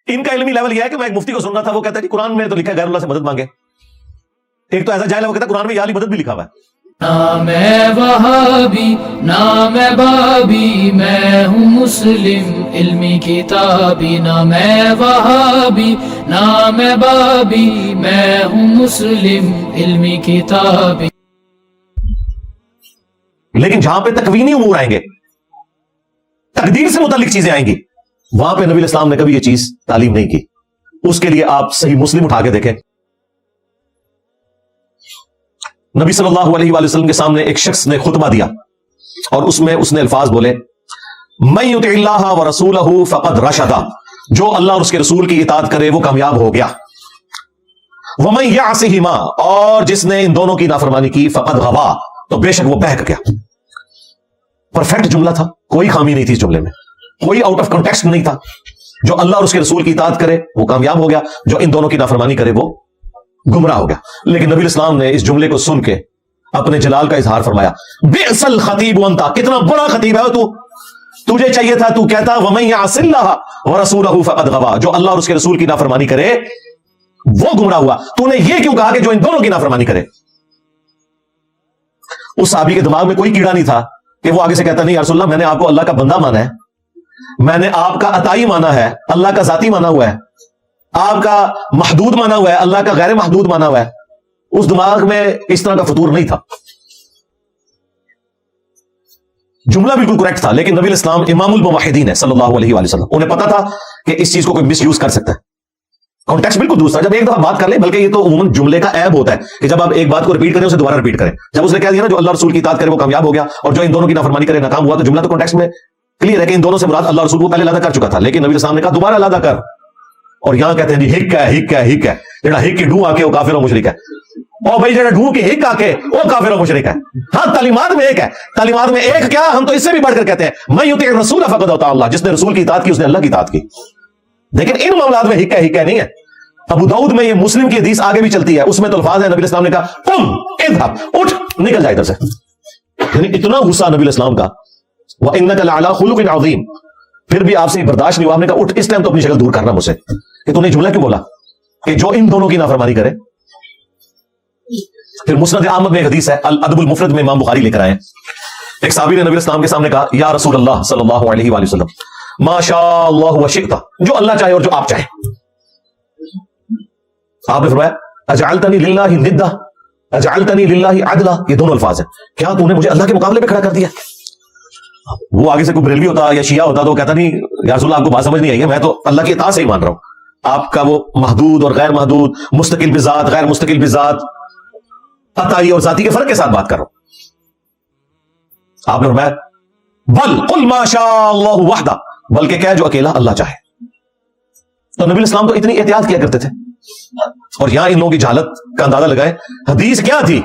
ان کا علمی لیول یہ ہے کہ میں ایک مفتی کو سن رہا تھا، وہ کہتا ہے کہ قرآن میں تو لکھا ہے غیر اللہ سے مدد مانگے. ایک تو ایسا جاہل ہے وہ کہتا ہے قرآن میں یا علی مدد بھی لکھا ہوا ہے. نہ میں وہابی نہ میں بابی، میں ہوں مسلم علمی کتابی. نہ میں وہابی نہ میں بابی، میں ہوں مسلم علمی کتابی. لیکن جہاں پہ تکوینی امور آئیں گے، تقدیر سے متعلق چیزیں آئیں گی، وہاں پہ نبی علیہ السلام نے کبھی یہ چیز تعلیم نہیں کی. اس کے لیے آپ صحیح مسلم اٹھا کے دیکھیں. نبی صلی اللہ علیہ وآلہ وسلم کے سامنے ایک شخص نے خطبہ دیا اور اس میں اس نے الفاظ بولے، من یطع اللہ ورسولہ فقد رشد، جو اللہ اور اس کے رسول کی اطاعت کرے وہ کامیاب ہو گیا. ومن یعصہما، اور جس نے ان دونوں کی نافرمانی کی، فقد غوا، تو بے شک وہ بہک گیا. پرفیکٹ جملہ تھا، کوئی خامی نہیں تھی اس جملے میں، کوئی آؤٹ آف کنٹیکسٹ نہیں تھا. جو اللہ اور اس کے رسول کی اطاعت کرے وہ کامیاب ہو گیا، جو ان دونوں کی نافرمانی کرے وہ گمراہ ہو گیا. لیکن نبی الاسلام نے اس جملے کو سن کے اپنے جلال کا اظہار فرمایا، بئس الخطیب انت، کتنا برا خطیب ہے تو، تجھے چاہیے تھا تو کہتا ومن یعص اللہ ورسولہ فقد غوا، جو اللہ اور اس کے رسول کی نافرمانی کرے وہ گمراہ ہوا. تو نے یہ کیوں کہا کہ جو ان دونوں کی نافرمانی کرے؟ اس صحابی کے دماغ میں کوئی کیڑا نہیں تھا کہ وہ آگے سے کہتا نہیں یا رسول اللہ میں نے آپ کو اللہ کا بندہ مانا ہے، میں نے آپ کا عطائی مانا ہے، اللہ کا ذاتی مانا ہوا ہے، آپ کا محدود مانا ہوا ہے، اللہ کا غیر محدود مانا ہوا ہے. اس دماغ میں اس طرح کا فطور نہیں تھا. جملہ بالکل کریکٹ تھا، لیکن نبی الاسلام امام الموحدین ہے صلی اللہ علیہ وآلہ وسلم، انہیں پتا تھا کہ اس چیز کو کوئی مس یوز کر سکتا ہے. کانٹیکسٹ بالکل دوسرا. جب ایک دفعہ بات کر لیں، بلکہ یہ تو عموماً جملے کا عیب ہوتا ہے کہ جب آپ ایک بات کو ریپیٹ کریں اسے دوبارہ ریپیٹ کریں. جب اس نے کہہ دیا نا جو اللہ رسول کی اطاعت کرے وہ کامیاب ہو گیا اور جو ان دونوں کی نافرمانی کرے ناکام ہوا، تو جملہ تو کانٹیکسٹ میں کلیئر ہے کہ ان دونوں سے مراد اللہ رسول کو پہلے علیحدہ کر چکا تھا، لیکن نبی الاسلام نے کہا دوبارہ علیحدہ کر. اور یہاں کہتے ہیں جی ہک ہے، ہک ہے، ہک ہے، جڑا ہک کی ڈھوں آ کے وہ کافر و مشرک ہے. اور بھائی جڑا ڈھوں کی ہک آ کے وہ کافر و مشرک ہے. ہاں تعلیمات میں ایک ہے، تعلیمات میں ایک کیا، ہم تو اس سے بھی بڑھ کر کہتے ہیں من یطع الرسول فقد اطاع اللہ، جس نے رسول کی اطاعت کی اس نے اللہ کی اطاعت کی. لیکن ان معاملات میں ہک ہے، ہک ہے نہیں ہے. ابو داؤد میں یہ مسلم کی حدیث آگے بھی چلتی ہے، اس میں تو الفاظ ہے نبی الاسلام نے کہا قم اذهب، اٹھ نکل جا ادھر سے. یعنی اتنا غصہ نبی الاسلام کا، وانک لعلی خلق عظیم، پھر بھی آپ سے برداشت نہیں ہوا. آپ نے کہا اٹھ، اس ٹائم تو اپنی شکل دور کرنا مجھ سے کہ تو نے جملہ کیوں بولا کہ جو ان دونوں کی نافرمانی کرے. پھر مسند احمد میں ایک حدیث ہے، الادب المفرد میں امام بخاری لے کر آئے ہیں، ایک صحابی نے نبی الاسلام کے سامنے کہا یا رسول اللہ صلی اللہ علیہ وآلہ وسلم ما شاء اللہ وشئت، جو اللہ چاہے اور جو آپ چاہیں. آپ نے فرمایا اجعلتنی للہ ندا اجعلتنی للہ عدلا، یہ دونوں الفاظ ہیں، کیا تو نے مجھے اللہ کے مقابلے پہ کھڑا کر دیا؟ وہ آگے سے کوئی بریلوی ہوتا یا شیعہ ہوتا تو وہ کہتا نہیں یا رسول اللہ آپ کو بات سمجھ نہیں آئی ہے، میں تو اللہ کی اطاعت سے ہی مان رہا ہوں، آپ کا وہ محدود اور غیر محدود، مستقل بذات غیر مستقل بذات، عطائی اور ذاتی کے فرق کے ساتھ بات کر رہا ہوں. آپ نے فرمایا بل قل ما شاء اللہ وحدہ، بلکہ کیا جو اکیلا اللہ چاہے. تو نبی الاسلام تو اتنی احتیاط کیا کرتے تھے. اور یہاں ان لوگوں کی جہالت کا اندازہ لگائے، حدیث کیا تھی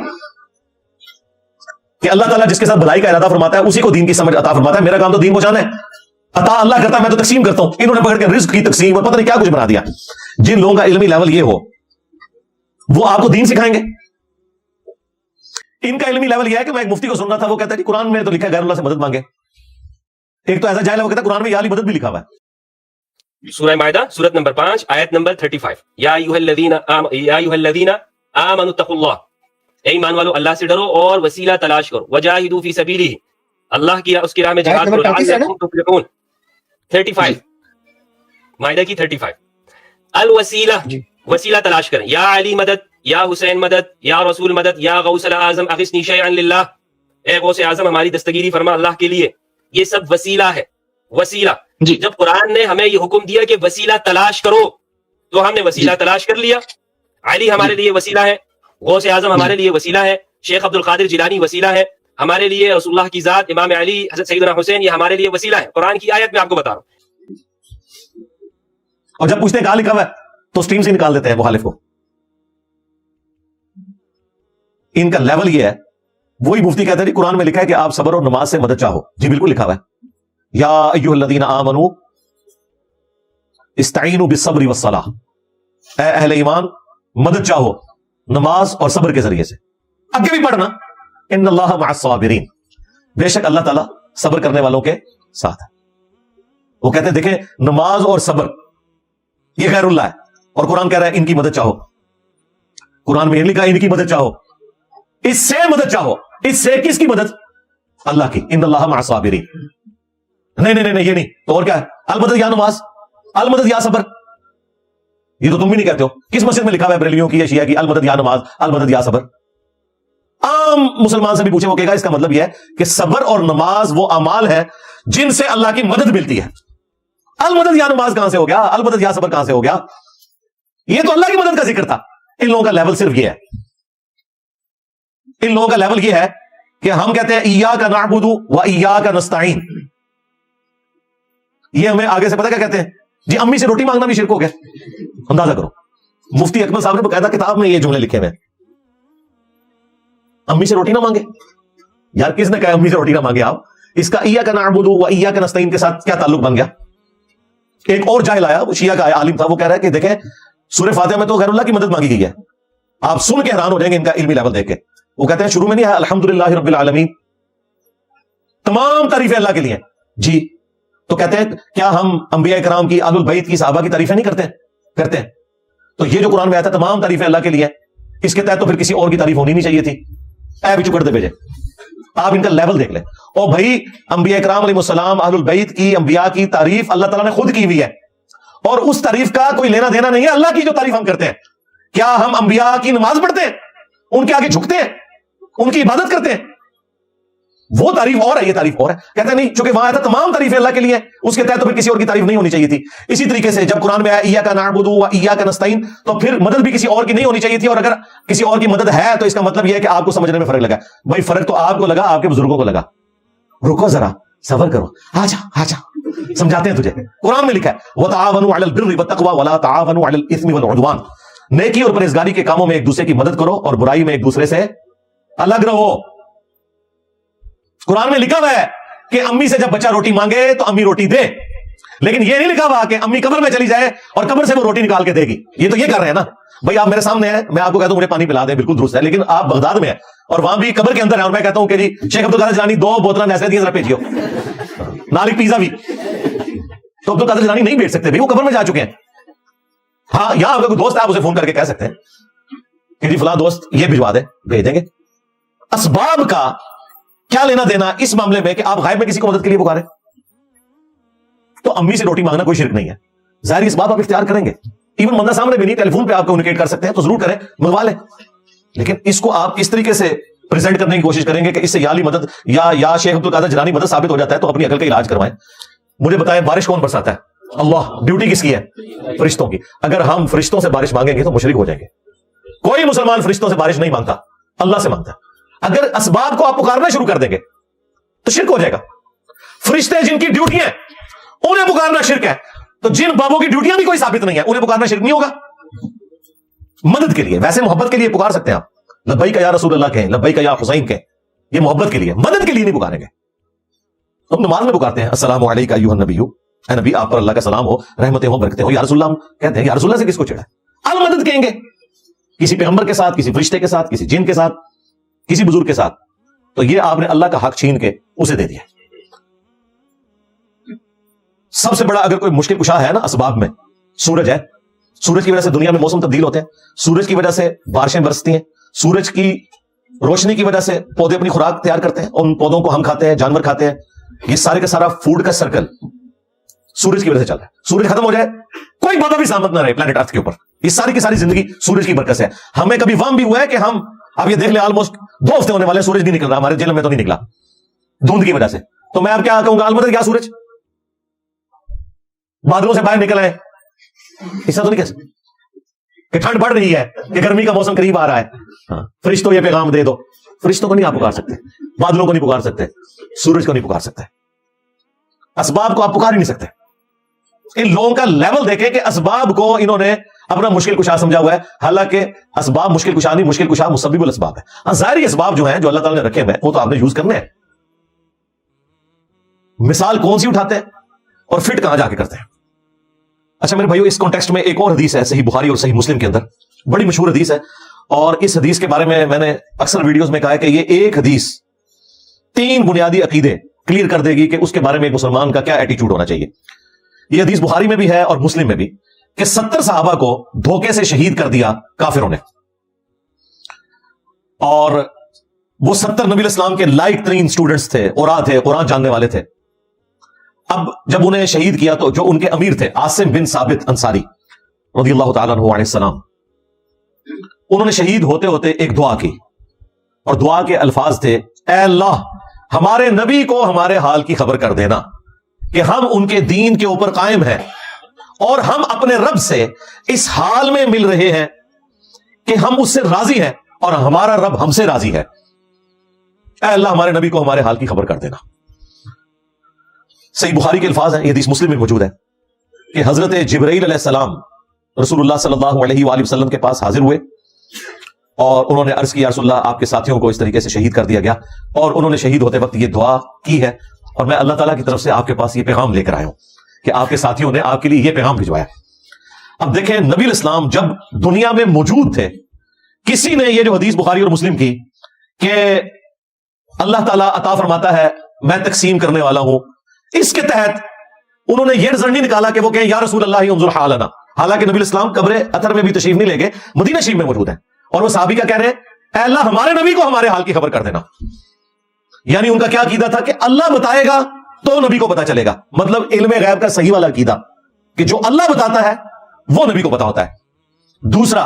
کہ اللہ تعالیٰ جس کے ساتھ بھلائی کا ارادہ فرماتا ہے اسی کو دین کی سمجھ عطا فرماتا ہے. میرا کام تو دین پہنچانا ہے، عطا اللہ کرتا ہے، میں تو تقسیم کرتا ہوں. انہوں نے پکڑ کے رزق کی تقسیم اور پتہ نہیں کیا کچھ بنا دیا. جن لوگوں کا علمی لیول یہ ہو وہ آپ کو دین سکھائیں گے. ان کا علمی لیول یہ ہے کہ میں ایک مفتی کو سن رہا تھا، وہ کہتا ہے کہ قرآن میں تو لکھا ہے غیر اللہ سے مدد مانگے. ایک تو ایسا جاہل ہے وہ کہتا ہے قرآن میں یا علی مدد بھی لکھا ہوا ہے. سورہ مائدہ سورت نمبر 5 آیت نمبر 35، یا ایھا الذین آمنوا اتقوا اللہ، اے ایمان والو اللہ سے ڈرو اور وسیلہ تلاش کرو، وجاہدوا فی سبیلہ، اللہ کی اس کی راہ میں جہاد کرو، لعلکم تفلحون. 35 مائدہ کی 35 الوسیلہ، وسیلہ تلاش کریں. یا علی مدد، یا حسین مدد، یا رسول مدد، یا غوث الاعظم اغثنی شیئا للہ، اے غوث اعظم ہماری دستگیری فرما اللہ کے لیے. یہ سب وسیلہ ہے، وسیلہ. جب قرآن نے ہمیں یہ حکم دیا کہ وسیلہ تلاش کرو تو ہم نے وسیلہ تلاش کر لیا. علی ہمارے لیے وسیلہ ہے، غوث اعظم ہمارے لیے وسیلہ ہے، شیخ عبد القادر جیلانی وسیلہ ہے ہمارے لیے، رسول اللہ کی ذات امام علی حضرت سیدنا حسین یہ ہمارے لیے وسیلہ ہے. قرآن کی آیت میں آپ کو بتا رہا ہوں. اور جب پوچھتے ہیں کہاں لکھا ہوا ہے تو اسٹریم سے نکال دیتے ہیں مخالف کو. ان کا لیول یہ ہے. وہی مفتی کہتے ہیں قرآن میں لکھا ہے کہ آپ صبر اور نماز سے مدد چاہو. جی بالکل لکھا ہوا ہے، یا ایھا الذین آمنوا استعینوا بالصبر والصلاۃ، اے اہل ایمان مدد چاہو نماز اور صبر کے ذریعے سے. آگے بھی پڑھنا ان اللہ مع الصابرین، بے شک اللہ تعالیٰ صبر کرنے والوں کے ساتھ ہے. وہ کہتے ہیں دیکھیں نماز اور صبر یہ غیر اللہ ہے اور قرآن کہہ رہا ہے ان کی مدد چاہو. قرآن میں یہ لکھا ہے ان کی مدد چاہو, اس سے مدد چاہو. اس سے کس کی مدد؟ اللہ کی. ان اللہ مع الصابرین. نہیں نہیں نہیں یہ نہیں تو اور کیا ہے؟ المدد یا نماز, المدد یا صبر. یہ تو تم بھی نہیں کہتے ہو. کس مسجد میں لکھا ہوا ہے بریلیوں کی یا شیعہ کی المدد یا نماز, المدد یا صبر؟ عام مسلمان سے بھی پوچھے وہ کہے گا اس کا مطلب یہ ہے کہ صبر اور نماز وہ اعمال ہے جن سے اللہ کی مدد ملتی ہے. المدد یا نماز کہاں سے ہو گیا؟ المدد یا صبر کہاں سے ہو گیا؟ یہ تو اللہ کی مدد کا ذکر تھا. ان لوگوں کا لیول صرف یہ ہے, ان لوگوں کا لیول یہ ہے کہ ہم کہتے ہیں ایاک نعبد و ایاک نستعین. یہ ہمیں آگے سے پتہ کیا کہتے ہیں جی امی سے روٹی مانگنا بھی شرک ہو گیا. اندازہ کرو, مفتی اکمل صاحب نے باقاعدہ کتاب میں یہ جملے لکھے ہوئے ہیں. امی سے روٹی نہ مانگے یار, کس نے کہا امی سے روٹی نہ مانگے آپ؟ اس کا ایاک نعبد و ایاک نستعین کے ساتھ کیا تعلق بن گیا؟ ایک اور جاہل آیا, وہ شیعہ کا عالم تھا, وہ کہہ رہا ہے کہ دیکھیں سورہ فاتحہ میں تو غیر اللہ کی مدد مانگی گئی ہے. آپ سن کے حیران ہو جائیں گے ان کا علمی لیول دیکھ کے. وہ کہتے ہیں شروع میں نہیں ہے الحمدللہ رب العالمین, تمام تعریفیں اللہ کے لیے ہیں جی. تو کہتے ہیں کیا ہم انبیاء کرام کی اہل البیت کی صحابہ کی تعریفیں نہیں کرتے ہیں؟ تو یہ جو قرآن میں آتا ہے تمام تعریفیں اللہ کے لیے ہیں, اس کے تحت تو پھر کسی اور کی تعریف ہونی نہیں چاہیے تھی. اے بھی چکر دے بھیجے. آپ ان کا لیول دیکھ لیں. اور بھائی انبیاء کرام علیہ السلام اہل البیت کی انبیاء کی تعریف اللہ تعالیٰ نے خود کی ہوئی ہے, اور اس تعریف کا کوئی لینا دینا نہیں ہے اللہ کی جو تعریف ہم کرتے ہیں. کیا ہم انبیاء کی نماز پڑھتے ہیں, ان کے آگے جھکتے ہیں, ان کی عبادت کرتے ہیں؟ وہ تعریف اور ہے, یہ تعریف اور ہے. کہتے ہیں نہیں, چونکہ وہاں آیا تھا تمام تعریفیں اللہ کے لیے, اس کے تحت تو پھر کسی اور کی تعریف نہیں ہونی چاہیے تھی. اسی طریقے سے جب قرآن میں آیا ایاک نعبد و ایاک نستعین, تو پھر مدد بھی کسی اور کی نہیں ہونی چاہیے تھی. اور اگر کسی اور کی مدد ہے تو اس کا مطلب یہ ہے کہ آپ کو سمجھنے میں فرق لگا. بھائی فرق تو آپ کو لگا, آپ کے بزرگوں کو لگا. رکو ذرا, صبر کرو, آجا سمجھاتے ہیں تجھے. قرآن میں لکھا ہے وتعاونوا علی البر والتقوی ولا تعاونوا علی الاثم والعدوان. نیکی اور پرہیزگاری کے کاموں میں ایک دوسرے کی مدد کرو اور برائی میں ایک دوسرے سے الگ رہو. قرآن میں لکھا ہوا ہے کہ امی سے جب بچہ روٹی مانگے تو امی روٹی دے, لیکن یہ نہیں لکھا ہوا کہ امی قبر میں چلی جائے اور قبر سے وہ روٹی نکال کے دے گی. یہ تو یہ کر رہے ہیں نا بھائی, آپ میرے سامنے ہیں, میں آپ کو کہتا ہوں مجھے پانی پلا دیں, بالکل درست ہے, لیکن آپ بغداد میں ہیں اور وہاں بھی قبر کے اندر ہے, اور میں کہتا ہوں کہ جی شیخ عبدالقادر جیلانی 2 بوتلیں نیسلے دی ذرا بھیجیو, نال پیزا بھی. تو عبدالقادر جیلانی نہیں بیچ سکتے بھائی, وہ قبر میں جا چکے ہیں. ہاں یہاں آپ کا کوئی دوست ہے, آپ اسے فون کر کے کہہ سکتے ہیں کہ جی فلاں دوست یہ بھجوا دے, بھیج دیں گے. اسباب کا کیا لینا دینا اس معاملے میں کہ آپ غائب میں کسی کو مدد کے لیے پکارے؟ تو امی سے روٹی مانگنا کوئی شرک نہیں ہے. ظاہری اسباب آپ اختیار کریں گے, ایون بندہ سامنے بھی نہیں, ٹیلی فون پہ آپ کمیونیکیٹ کر سکتے ہیں تو ضرور کریں, منگوا لیں. لیکن اس کو آپ اس طریقے سے پریزنٹ کرنے کی کوشش کریں گے کہ اس سے یا علی مدد یا شیخ عبدالقادر جیلانی مدد ثابت ہو جاتا ہے, تو اپنی عقل کا علاج کروائیں. مجھے بتائیں بارش کون برساتا ہے؟ اللہ. ڈیوٹی کس کی ہے؟ فرشتوں کی. اگر ہم فرشتوں سے بارش مانگیں گے تو مشرک ہو جائیں گے. کوئی مسلمان فرشتوں سے بارش نہیں مانگتا, اللہ سے مانگتا ہے. اگر اسباب کو آپ پکارنا شروع کر دیں گے تو شرک ہو جائے گا. فرشتے جن کی ڈیوٹی ہے انہیں پکارنا شرک ہے, تو جن بابوں کی ڈیوٹیاں بھی کوئی ثابت نہیں ہے انہیں پکارنا شرک نہیں ہوگا. مدد کے لیے, ویسے محبت کے لیے پکار سکتے ہیں آپ, لبیک یا رسول اللہ کہیں, لبیک یا حسین کہیں, یہ محبت کے لیے, مدد کے لیے نہیں پکاریں گے. ہم نماز میں پکارتے ہیں السلام علیکم ایھا النبی, اے نبی آپ پر اللہ کا سلام ہو, رحمتیں ہوں, برکتیں ہوں. یا رسول اللہ ہم کہتے ہیں, یا رسول اللہ سے کس کو چھیڑا ہے؟ المدد کہیں گے, کسی پیغمبر کے ساتھ, کسی فرشتے کے ساتھ, کسی جن کے ساتھ, کسی بزرگ کے ساتھ. تو یہ آپ نے اللہ کا حق چھین کے اسے دے دیا. سب سے بڑا اگر کوئی مشکل کشا ہے نا اسباب میں, سورج ہے. سورج کی وجہ سے دنیا میں موسم تبدیل ہوتے ہیں, سورج کی وجہ سے بارشیں برستی ہیں, سورج کی روشنی کی وجہ سے پودے اپنی خوراک تیار کرتے ہیں, ان پودوں کو ہم کھاتے ہیں, جانور کھاتے ہیں. یہ سارے کا سارا فوڈ کا سرکل سورج کی وجہ سے چل رہا ہے. سورج ختم ہو جائے کوئی پودا بھی سلامت نہ رہے پلانٹ ارتھ کے اوپر. یہ ساری کی ساری زندگی سورج کی برکت سے ہے. ہمیں کبھی وہم بھی ہوا ہے کہ ہم, آپ یہ دیکھ لیں, آلموسٹ 2 ہفتے ہونے والے, سورج نہیں نکل رہا, ہمارے جیل میں تو نہیں نکلا دھند کی وجہ سے. تو میں اب کیا کہوں گا, المدد کیا سورج بادلوں سے باہر نکل آئے, ایسا تو نہیں کہہ سکتے کہ ٹھنڈ بڑھ رہی ہے, کہ گرمی کا موسم قریب آ رہا ہے, فرشتوں یہ پیغام دے دو. فرشتوں کو نہیں آپ پکار سکتے, بادلوں کو نہیں پکار سکتے, سورج کو نہیں پکار سکتے, اسباب کو آپ پکار ہی نہیں سکتے. ان لوگوں کا لیول دیکھیں کہ اسباب کو انہوں نے اپنا مشکل کشا سمجھا ہوا ہے, حالانکہ اسباب مشکل کشا نہیں, مشکل کشا مسبب الاسباب ہے. ہاں ظاہری اسباب جو ہیں جو اللہ تعالیٰ نے رکھے ہوئے ہیں وہ تو آپ نے یوز کرنے ہیں. مثال کون سی اٹھاتے ہیں اور فٹ کہاں جا کے کرتے ہیں. اچھا میرے بھائیو, اس کانٹیکسٹ میں ایک اور حدیث ہے صحیح بخاری اور صحیح مسلم کے اندر, بڑی مشہور حدیث ہے, اور اس حدیث کے بارے میں نے اکثر ویڈیوز میں کہا ہے کہ یہ ایک حدیث 3 بنیادی عقیدے کلیئر کر دے گی کہ اس کے بارے میں ایک مسلمان کا کیا ایٹیچیوڈ ہونا چاہیے. یہ حدیث بخاری میں بھی ہے اور مسلم میں بھی. کہ 70 صحابہ کو دھوکے سے شہید کر دیا کافروں نے، اور وہ 70 نبی الاسلام کے لائق ترین سٹوڈنٹس تھے، قرآن جاننے والے تھے۔ اب جب انہیں شہید کیا تو جو ان کے امیر تھے عاصم بن ثابت انصاری رضی اللہ تعالیٰ عنہ علیہ السلام، انہوں نے شہید ہوتے ہوتے ایک دعا کی، اور دعا کے الفاظ تھے، اے اللہ ہمارے نبی کو ہمارے حال کی خبر کر دینا کہ ہم ان کے دین کے اوپر قائم ہیں، اور ہم اپنے رب سے اس حال میں مل رہے ہیں کہ ہم اس سے راضی ہیں اور ہمارا رب ہم سے راضی ہے۔ اے اللہ ہمارے نبی کو ہمارے حال کی خبر کر دینا۔ صحیح بخاری کے الفاظ ہیں، یہ حدیث مسلم میں موجود ہے کہ حضرت جبرائیل علیہ السلام رسول اللہ صلی اللہ علیہ وآلہ وسلم کے پاس حاضر ہوئے، اور انہوں نے عرض کی، یا رسول اللہ آپ کے ساتھیوں کو اس طریقے سے شہید کر دیا گیا، اور انہوں نے شہید ہوتے وقت یہ دعا کی ہے، اور میں اللہ تعالیٰ کی طرف سے آپ کے پاس یہ پیغام لے کر آیا ہوں کہ آپ کے ساتھیوں نے آپ کے لیے یہ پیغام بھجوایا۔ اب دیکھیں نبی الاسلام جب دنیا میں موجود تھے، کسی نے یہ جو حدیث بخاری اور مسلم کی کہ اللہ تعالیٰ عطا فرماتا ہے میں تقسیم کرنے والا ہوں، اس کے تحت انہوں نے یہ رزلٹ نہیں نکالا کہ وہ کہیں یا رسول اللہ انظر حالنا، حالانکہ نبی الاسلام قبر اطہر میں بھی تشریف نہیں لے گئے، مدینہ شریف میں موجود ہیں، اور وہ صحابی کا کہہ رہے ہیں اے اللہ ہمارے نبی کو ہمارے حال کی خبر کر دینا۔ یعنی ان کا کیا عقیدہ تھا کہ اللہ بتائے گا تو نبی کو پتا چلے گا، مطلب علم غیب کا صحیح والا عقیدہ کہ جو اللہ بتاتا ہے وہ نبی کو پتا ہوتا ہے۔ دوسرا،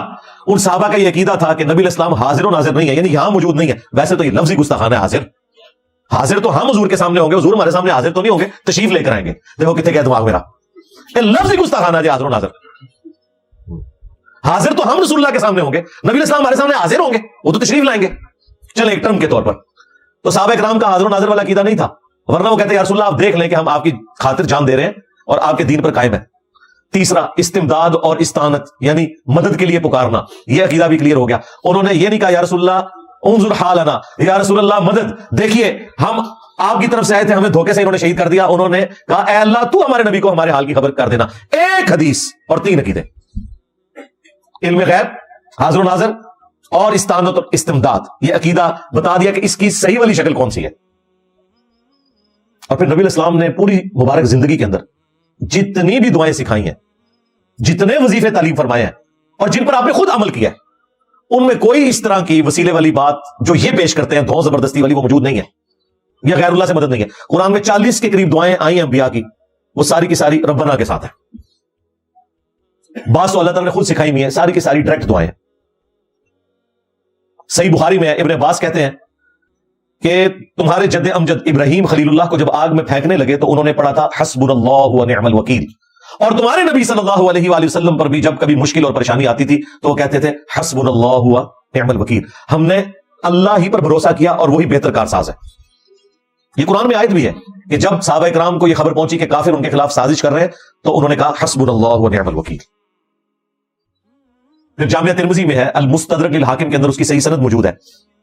ان صحابہ کا یہ عقیدہ تھا کہ نبی الاسلام حاضر و ناظر نہیں ہے، یعنی یہاں موجود نہیں ہے، ویسے تو یہ لفظی گستاخانہ ہے، حاضر تو ہم حضور کے سامنے ہوں گے، حضور ہمارے سامنے حاضر تو نہیں ہوں گے، تشریف لے کر آئیں گے۔ دیکھو کتنے گیا دماغ میرا، یہ لفظی گستاخانہ ہے حاضر و ناظر۔ حاضر تو ہم رسول اللہ کے سامنے ہوں گے، نبی الاسلام ہمارے سامنے حاضر ہوں گے، وہ تو تشریف لائیں گے، چلے ایک ٹرم کے طور پر۔ تو صحابہ کرام کا حاضر و ناظر والا عقیدہ نہیں تھا، ورنہ وہ کہتے ہیں یا رسول اللہ آپ دیکھ لیں کہ ہم آپ کی خاطر جان دے رہے ہیں اور آپ کے دین پر قائم ہیں۔ تیسرا، استمداد اور استعانت یعنی مدد کے لیے پکارنا، یہ عقیدہ بھی کلیئر ہو گیا۔ انہوں نے یہ نہیں کہا یا رسول اللہ انظر حالنا، یا رسول اللہ مدد، دیکھیے ہم آپ کی طرف سے آئے تھے، ہمیں دھوکے سے انہوں نے شہید کر دیا۔ انہوں نے کہا اے اللہ تو ہمارے نبی کو ہمارے حال کی خبر کر دینا۔ ایک حدیث اور 3 عقیدے، علم غیب، حاضر و ناظر اور استعانت اور استمداد، یہ عقیدہ بتا دیا کہ اس کی صحیح والی شکل کون سی ہے۔ اور پھر نبی الاسلام نے پوری مبارک زندگی کے اندر جتنی بھی دعائیں سکھائی ہیں، جتنے وظیفے تعلیم فرمائے ہیں، اور جن پر آپ نے خود عمل کیا ہے، ان میں کوئی اس طرح کی وسیلے والی بات جو یہ پیش کرتے ہیں دھو زبردستی والی، وہ موجود نہیں ہے، یا غیر اللہ سے مدد نہیں ہے۔ قرآن میں 40 کے قریب دعائیں آئی ہیں انبیاء کی، وہ ساری کی ساری ربنا کے ساتھ ہیں۔ بعض تو اللہ تعالیٰ نے خود سکھائی ہوئی ہیں، ساری کی ساری ڈائریکٹ دعائیں۔ صحیح بخاری میں ابن عباس کہتے ہیں کہ تمہارے جد امجد ابراہیم خلیل اللہ کو جب آگ میں پھینکنے لگے تو انہوں نے پڑھا تھا حسبنا اللہ و نعم الوکیل، اور تمہارے نبی صلی اللہ علیہ وآلہ وسلم پر بھی جب کبھی مشکل اور پریشانی آتی تھی تو وہ کہتے تھے حسبنا اللہ و نعم الوکیل، ہم نے اللہ ہی پر بھروسہ کیا اور وہی بہتر کارساز ہے۔ یہ قرآن میں آیت بھی ہے کہ جب صحابہ کرام کو یہ خبر پہنچی کہ کافر ان کے خلاف سازش کر رہے ہیں تو انہوں نے کہا حسبنا اللہ و نعم الوکیل۔ پھر جامعہ ترمذی میں ہے المستدرک للحاکم کے اندر اس کی صحیح سند موجود ہے،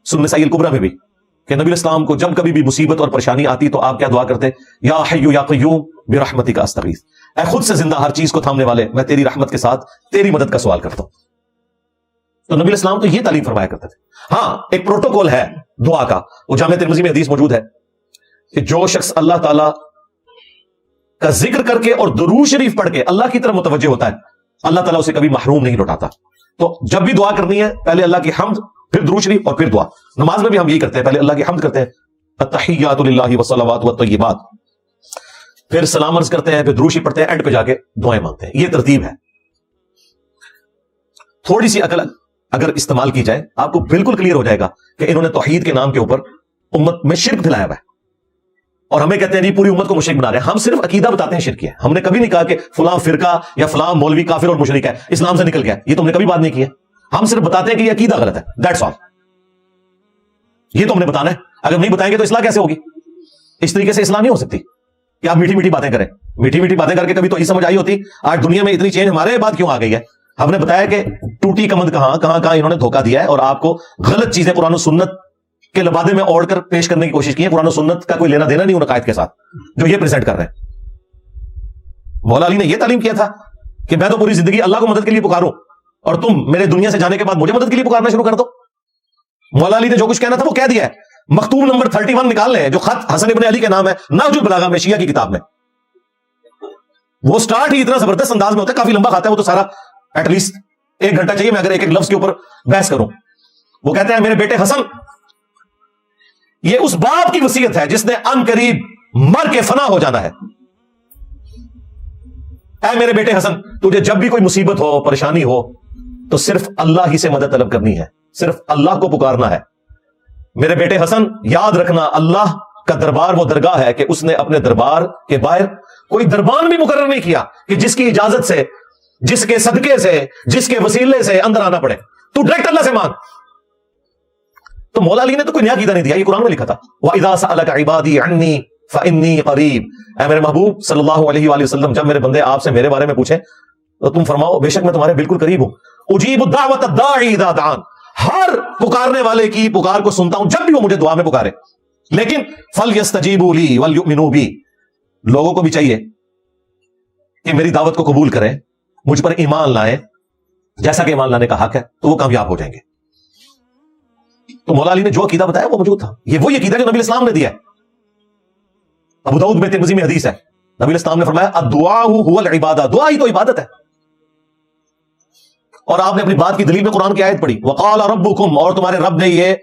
سنن نسائی الکبریٰ میں بھی، کہ نبی الاسلام کو جب کبھی بھی مصیبت اور پریشانی آتی تو آپ کیا دعا کرتے؟ یا حی یا قیوم برحمتک استغیث، اے خود سے زندہ ہر چیز کو تھامنے والے، میں تیری رحمت کے ساتھ تیری مدد کا سوال کرتا ہوں۔ تو نبی الاسلام تو یہ تعلیم فرمایا کرتے تھے۔ ہاں ایک پروٹوکول ہے دعا کا، وہ جامعہ ترمذی میں حدیث موجود ہے کہ جو شخص اللہ تعالی کا ذکر کر کے اور درود شریف پڑھ کے اللہ کی طرف متوجہ ہوتا ہے، اللہ تعالیٰ اسے کبھی محروم نہیں لوٹاتا۔ تو جب بھی دعا کرنی ہے پہلے اللہ کی حمد، پھر درود شریف اور پھر دعا۔ نماز میں بھی ہم یہی کرتے ہیں، پہلے اللہ کی حمد کرتے ہیں، التحیات للہ والصلوات والطیبات، پھر سلام عرض کرتے ہیں، پھر درود شریف پڑھتے ہیں، اینڈ پہ جا کے دعائیں مانگتے ہیں۔ یہ ترتیب ہے۔ تھوڑی سی عقل اگر استعمال کی جائے آپ کو بالکل کلیئر ہو جائے گا کہ انہوں نے توحید کے نام کے اوپر امت میں شرک پھیلایا ہوا ہے، اور ہمیں کہتے ہیں نہیں پوری امت کو مشرک بنا رہے ہیں۔ ہم صرف عقیدہ بتاتے ہیں شرک ہے، ہم نے کبھی نہیں کہا کہ فلاں فرقہ یا فلاں مولوی کافر اور مشرک ہے، اسلام سے نکل گیا، یہ تو ہم نے کبھی بات نہیں کی ہے۔ ہم صرف بتاتے ہیں کہ یہ عقیدہ غلط ہے، دیٹس آل، یہ تو ہم نے بتانا ہے۔ اگر نہیں بتائیں گے تو اصلاح کیسے ہوگی؟ اس طریقے سے اصلاح نہیں ہو سکتی کہ آپ میٹھی میٹھی باتیں کریں، میٹھی میٹھی باتیں کر کے کبھی تو یہ سمجھ آئی ہوتی آج دنیا میں اتنی چینج ہمارے بعد کیوں آ گئی ہے۔ ہم نے بتایا کہ ٹوٹی کمند کہاں انہوں نے دھوکہ دیا ہے، اور آپ کو غلط چیزیں قرآن و سنت کے لبادے میں اوڑھ کر پیش کرنے کی کوشش کی ہے۔ قرآن و سنت کا کوئی لینا دینا نہیں ان عقائد کے ساتھ جو یہ پریزنٹ کر رہے ہیں۔ مولا علی نے یہ تعلیم کیا تھا کہ میں تو پوری زندگی اللہ کو مدد کے لیے پکاروں، اور تم میرے دنیا سے جانے کے بعد مجھے مدد کے لیے پکارنا شروع کر دو۔ مولا علی نے جو کچھ کہنا تھا وہ کہہ دیا ہے۔ مکتوب نمبر 31 نکال لیں، جو خط حسن ابن علی کے نام ہے، نہج البلاغہ میں، شیعہ کی کتاب میں۔ وہ سٹارٹ ہی اتنا زبردست انداز میں ہوتا ہے, کافی لمبا کھاتا ہے وہ تو سارا, ایٹ لیسٹ 1 گھنٹہ چاہیے میں اگر ایک ایک لفظ کے اوپر بحث کروں. وہ کہتے ہیں میرے بیٹے حسن, یہ اس باپ کی وصیت ہے جس نے ان قریب مر کے فنا ہو جانا ہے. اے میرے بیٹے حسن, تجھے جب بھی کوئی مصیبت ہو, پریشانی ہو, تو صرف اللہ ہی سے مدد طلب کرنی ہے, صرف اللہ کو پکارنا ہے. میرے بیٹے حسن یاد رکھنا, اللہ کا دربار وہ درگاہ ہے کہ اس نے اپنے دربار کے باہر کوئی دربان بھی مقرر نہیں کیا کہ جس کی اجازت سے, جس کے صدقے سے, جس کے وسیلے سے اندر آنا پڑے. تو ڈائریکٹ اللہ سے مانگ. تو مولا علی نے تو کوئی نیا عقیدہ نہیں دیا, یہ قرآن میں لکھا تھا, وَإِذَا سَأَلَكَ عِبَادِي عَنِّي فَإِنِّي قَرِيبٌ. اے میرے محبوب صلی اللہ علیہ وآلہ وسلم, جب میرے بندے آپ سے میرے بارے میں پوچھیں تو تم فرماؤ بے شک میں تمہارے بالکل قریب ہوں. اجیب الدعوۃ الداعی اذا دعان, ہر پکارنے والے کی پکار کو سنتا ہوں جب بھی وہ مجھے دعا میں پکارے. لیکن فَلْيَسْتَجِيبُوا لِي وَلْيُؤْمِنُوا بِي, لوگوں کو بھی چاہیے کہ میری دعوت کو قبول کریں, مجھ پر ایمان لائیں, جیسا کہ ایمان لانے کا حق ہے, تو وہ کامیاب ہو جائیں گے. تو مولا علی نے جو عقیدہ بتایا وہ موجود تھا. یہ وہی عقیدہ جو نبی اسلام نے دیا ہے. ابو داؤد میں ترمذی میں حدیث ہے, نبی اسلام نے فرمایا الدعاء هو العبادہ, دعا ہی تو عبادت ہے. اور آپ نے اپنی بات کی دلیل میں قرآن کی آیت پڑھی, وقال ربکم, اور تمہارے رب نے یہ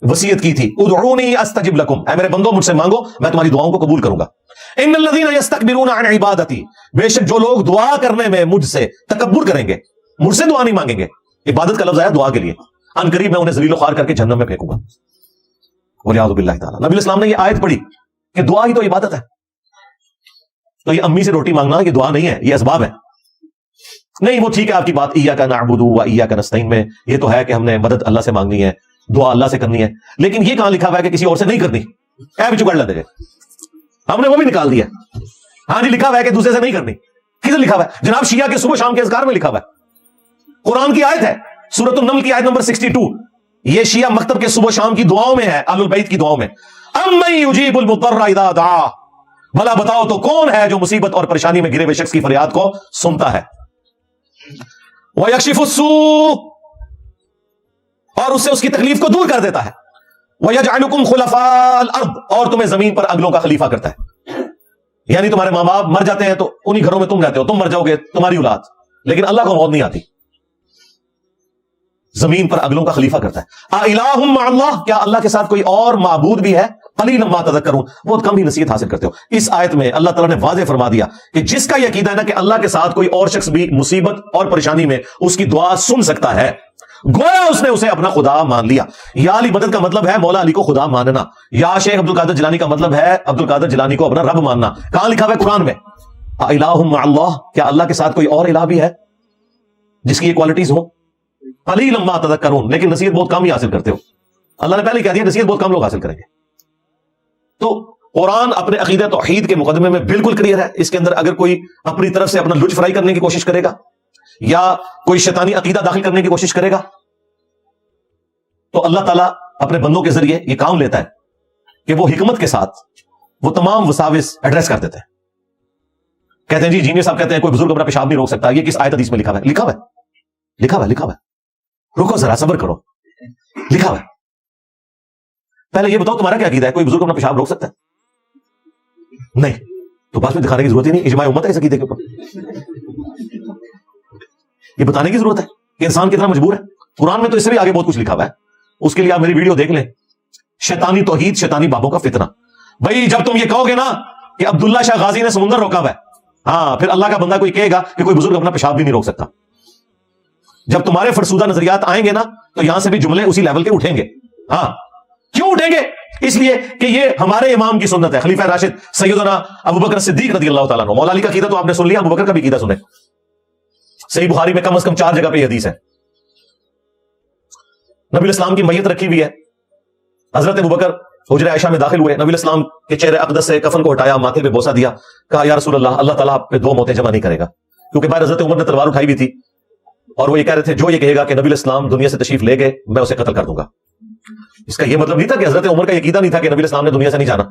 وصیت کی تھی, ادعونی استجب لکم, اے میرے بندو مجھ سے مانگو میں تمہاری دعاؤں کو قبول کروں گا. ان الذین یستکبرون عن عبادتی, بے شک جو لوگ دعا کرنے میں مجھ سے تکبر کریں گے, مجھ سے دعا نہیں مانگیں گے. عبادت کا لفظ آیا دعا کے لیے, ان قریب میں انہیں ذلیل و خوار کر کے جہنم میں پھینکوں گا. والعیاذ باللہ تعالی. نبی اسلام نے یہ آیت پڑھی کہ دعا ہی تو عبادت ہے. تو یہ امی سے روٹی مانگنا یہ دعا نہیں ہے, یہ اسباب ہے. نہیں وہ ٹھیک ہے آپ کی بات, ایاک نعبد و ایاک نستعین میں یہ تو ہے کہ ہم نے مدد اللہ سے مانگنی ہے, دعا اللہ سے کرنی ہے, لیکن یہ کہاں لکھا ہوا ہے کہ کسی اور سے نہیں کرنی؟ اے بچو کر لیتے, ہم نے وہ بھی نکال دیا. ہاں جی لکھا ہوا ہے کہ دوسرے سے نہیں کرنی. کدھر لکھا ہوا ہے؟ جناب شیعہ کے صبح شام کے اذکار میں لکھا ہوا ہے, قرآن کی آیت ہے, سورۃ النمل کی آیت نمبر 62. یہ شیعہ مکتب کے صبح شام کی دعاؤں میں ہے, اہل البیت کی دعاؤں میں. امن یجیب المضطر اذا دعا, بھلا بتاؤ تو کون ہے جو مصیبت اور پریشانی میں گرے ہوئے شخص کی فریاد کو سنتا ہے. وَيَكْشِفُ السُّوءَ, اور اس سے اس کی تکلیف کو دور کر دیتا ہے. وَيَجْعَلُكُمْ خُلَفَاءَ الْأَرْضِ, اور تمہیں زمین پر اگلوں کا خلیفہ کرتا ہے. یعنی تمہارے ماں باپ مر جاتے ہیں تو انہی گھروں میں تم رہتے ہو, تم مر جاؤ گے تمہاری اولاد, لیکن اللہ کو موت نہیں آتی. زمین پر اگلوں کا خلیفہ کرتا ہے. اَإِلَٰهٌ مَّعَ اللَّهِ, کیا اللہ کے ساتھ کوئی اور معبود بھی ہے؟ قَلِيلًا مَّا تَذَكَّرُونَ, بہت کم ہی نصیحت حاصل کرتے ہو. اس آیت میں اللہ تعالیٰ نے واضح فرما دیا کہ جس کا یہ عقیدہ ہے نا کہ اللہ کے ساتھ کوئی اور شخص بھی مصیبت اور پریشانی میں اس کی دعا سن سکتا ہے, گویا اس نے اسے اپنا خدا مان لیا. یا علی مدد کا مطلب ہے مولا علی کو خدا ماننا. یا شیخ عبد القادر جیلانی کا مطلب ہے عبد القادر جیلانی کو اپنا رب ماننا. کہاں لکھا ہوا ہے قرآن میں؟ اِلَٰهٌ مَّعَ اللَّهِ, کیا اللہ کے ساتھ کوئی اور الہ بھی ہے جس کی یہ کوالٹیز ہوں؟ قلیلا ما تذکرون, لیکن نصیحت بہت کم ہی حاصل کرتے ہو. اللہ نے پہلے کہہ دیا نصیحت بہت کم لوگ حاصل کریں گے. تو قرآن اپنے عقیدہ توحید کے مقدمے میں بالکل کلیئر ہے. اس کے اندر اگر کوئی اپنی طرف سے اپنا لچ فرائی کرنے کی کوشش کرے گا یا کوئی شیطانی عقیدہ داخل کرنے کی کوشش کرے گا تو اللہ تعالیٰ اپنے بندوں کے ذریعے یہ کام لیتا ہے کہ وہ حکمت کے ساتھ وہ تمام وساوس ایڈریس کر دیتے ہیں. کہتے ہیں جی جینیس صاحب کہتے ہیں کوئی بزرگ اپنا پیشاب نہیں روک سکتا, یہ کس آیت حدیث میں لکھا ہوا ہے؟ لکھا ہوا ہے, لکھا ہوا ہے, لکھا ہوا ہے. رکو ذرا صبر کرو, لکھا ہوا ہے. پہلے یہ بتاؤ تمہارا کیا عقیدہ ہے, کوئی بزرگ اپنا پیشاب روک سکتا ہے؟ نہیں, تو بعد میں دکھانے کی ضرورت ہی نہیں, اجماع امت ہے اس عقیدے کے اوپر. یہ بتانے کی ضرورت ہے کہ انسان کتنا مجبور ہے. قرآن میں تو اس سے بھی آگے بہت کچھ لکھا ہوا ہے, اس کے لیے آپ میری ویڈیو دیکھ لیں, شیطانی توحید شیطانی بابوں کا فتنہ. بھائی جب تم یہ کہو گے نا کہ عبداللہ شاہ غازی نے سمندر روکا ہوا ہے, ہاں پھر اللہ کا بندہ کوئی کہے گا کہ کوئی بزرگ اپنا پیشاب بھی نہیں روک سکتا. جب تمہارے فرسودہ نظریات آئیں گے نا تو یہاں سے بھی جملے اسی لیول کے اٹھیں گے. ہاں کیوں اٹھیں گے؟ اس لیے کہ یہ ہمارے امام کی سنت ہے, خلیفہ راشد سیدنا ابوبکر صدیق رضی اللہ تعالیٰ عنہ. مولا علی کا عقیدہ تو آپ نے سن لیا, ابوبکر کا بھی عقیدہ سنیں. صحیح بخاری میں کم از کم 4 جگہ پہ یہ حدیث ہے. نبی اسلام کی میت رکھی ہوئی ہے, حضرت ابوبکر حجرہ عائشہ میں داخل ہوئے, نبی اسلام کے چہرے اقدس سے کفن کو ہٹایا, ماتھے پہ بوسہ دیا, کہا یا رسول اللہ, اللہ تعالیٰ آپ پہ 2 موتیں جمع نہیں کرے گا. کیونکہ باہر حضرت عمر نے تلوار اٹھائی ہوئی تھی اور وہ یہ کہہ رہے تھے جو یہ کہے گا کہ نبی اسلام دنیا سے تشریف لے گئے میں اسے قتل کر دوں گا. اس کا یہ مطلب نہیں تھا کہ حضرت عمر کا عقیدہ نہیں تھا کہ نبی اسلام نے دنیا سے نہیں جانا,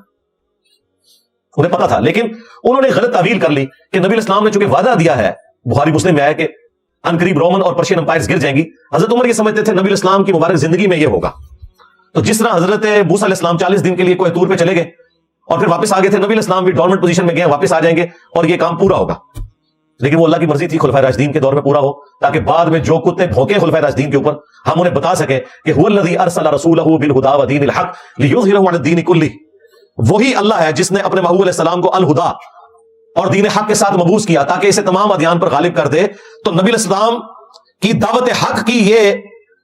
انہیں پتا تھا, لیکن انہوں نے غلط تعویل کر لی کہ نبی اسلام نے چونکہ وعدہ دیا ہے, بخاری مسلم میں آیا کہ ان قریب رومن اور پرشین امپائرز گر جائیں گی. حضرت عمر یہ سمجھتے تھے نبی اسلام کی مبارک زندگی میں یہ ہوگا. تو جس طرح حضرت موسیٰ علیہ السلام 40 دن کے لیے کوہ طور پہ چلے گئے اور پھر واپس آ گئے تھے, نبی اسلام بھی ڈورمنٹ پوزیشن میں گئے, واپس آ جائیں گے اور یہ کام پورا ہوگا. لیکن وہ اللہ کی مرضی تھی خلفائے راشدین کے دور میں پورا ہو، تاکہ بعد میں جو کتے بھونکے خلفائے راشدین کے اوپر ہم انہیں بتا سکیں کہ هو الذی ارسل رسولہ بالہدی ودین الحق لیظہرہ علی الدین کلہ، وہی اللہ ہے جس نے اپنے محبوب علیہ السلام کو الہدا اور دین حق کے ساتھ مبعوث کیا تاکہ اسے تمام ادیان پر غالب کر دے۔ تو نبی علیہ السلام کی دعوت حق کی یہ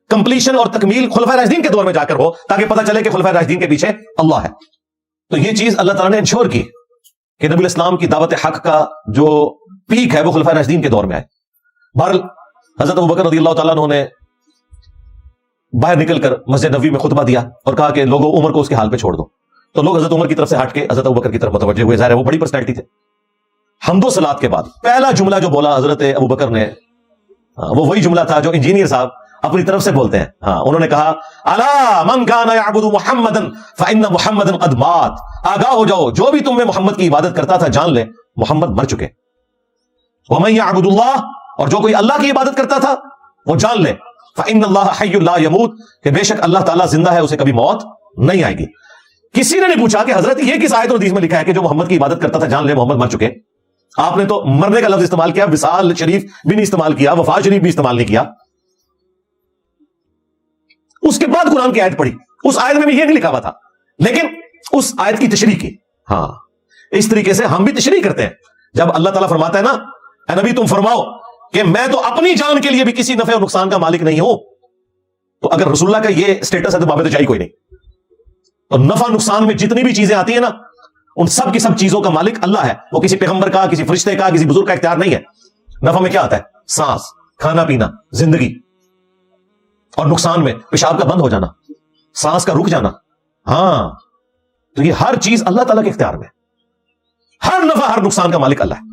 کمپلیشن اور تکمیل خلفائے راشدین کے دور میں جا کر ہو، تاکہ پتہ چلے کہ خلفائے راشدین کے پیچھے اللہ ہے۔ تو یہ چیز اللہ تعالیٰ نے انشور کی کہ نبی علیہ السلام کی دعوت حق کا جو پیک ہے وہ خلفائے راشدین کے دور میں آئے۔ بہرحال حضرت ابوبکر رضی اللہ تعالیٰ عنہ نے باہر نکل کر مسجد نبوی میں خطبہ دیا اور کہا کہ لوگوں عمر کو اس کے حال پہ چھوڑ دو۔ تو لوگ حضرت عمر کی طرف سے ہٹ کے حضرت ابوبکر کی طرف متوجہ ہوئے، ظاہر ہے وہ بڑی پرسنالٹی تھے۔ حمد و صلات کے بعد پہلا جملہ جو بولا حضرت ابوبکر نے وہ وہی جملہ تھا جو انجینئر صاحب اپنی طرف سے بولتے ہیں۔ انہوں نے کہا الا من کان یعبد محمدا فان محمدا قد مات، آگاہ ہو جاؤ جو بھی تم میں محمد کی عبادت کرتا تھا جان لے محمد مر چکے۔ ومن یعبد اللہ، اور جو کوئی اللہ کی عبادت کرتا تھا وہ جان لے فان اللہ حی لا یموت، کہ بے شک اللہ تعالیٰ زندہ ہے اسے کبھی موت نہیں آئے گی۔ کسی نے نہیں پوچھا کہ حضرت یہ کس آیت اور حدیث میں لکھا ہے کہ جو محمد کی عبادت کرتا تھا جان لے محمد مر چکے؟ آپ نے تو مرنے کا لفظ استعمال کیا، وصال شریف بھی نہیں استعمال کیا، وفات شریف بھی استعمال نہیں کیا۔ اس کے بعد قرآن کی آیت پڑھی، اس آیت میں بھی یہ نہیں لکھا ہوا تھا، لیکن اس آیت کی تشریح کی۔ ہاں اس طریقے سے ہم بھی تشریح کرتے ہیں۔ جب اللہ تعالیٰ فرماتا ہے نا اے نبی تم فرماؤ کہ میں تو اپنی جان کے لیے بھی کسی نفع اور نقصان کا مالک نہیں ہوں، تو اگر رسول اللہ کا یہ سٹیٹس ہے تو بابے تو چاہیے کوئی نہیں۔ تو نفع نقصان میں جتنی بھی چیزیں آتی ہیں نا ان سب کی سب چیزوں کا مالک اللہ ہے، وہ کسی پیغمبر کا، کسی فرشتے کا، کسی بزرگ کا اختیار نہیں ہے۔ نفع میں کیا آتا ہے؟ سانس، کھانا پینا، زندگی، اور نقصان میں پیشاب کا بند ہو جانا، سانس کا رک جانا۔ ہاں تو یہ ہر چیز اللہ تعالیٰ کے اختیار میں، ہر نفع ہر نقصان کا مالک اللہ ہے۔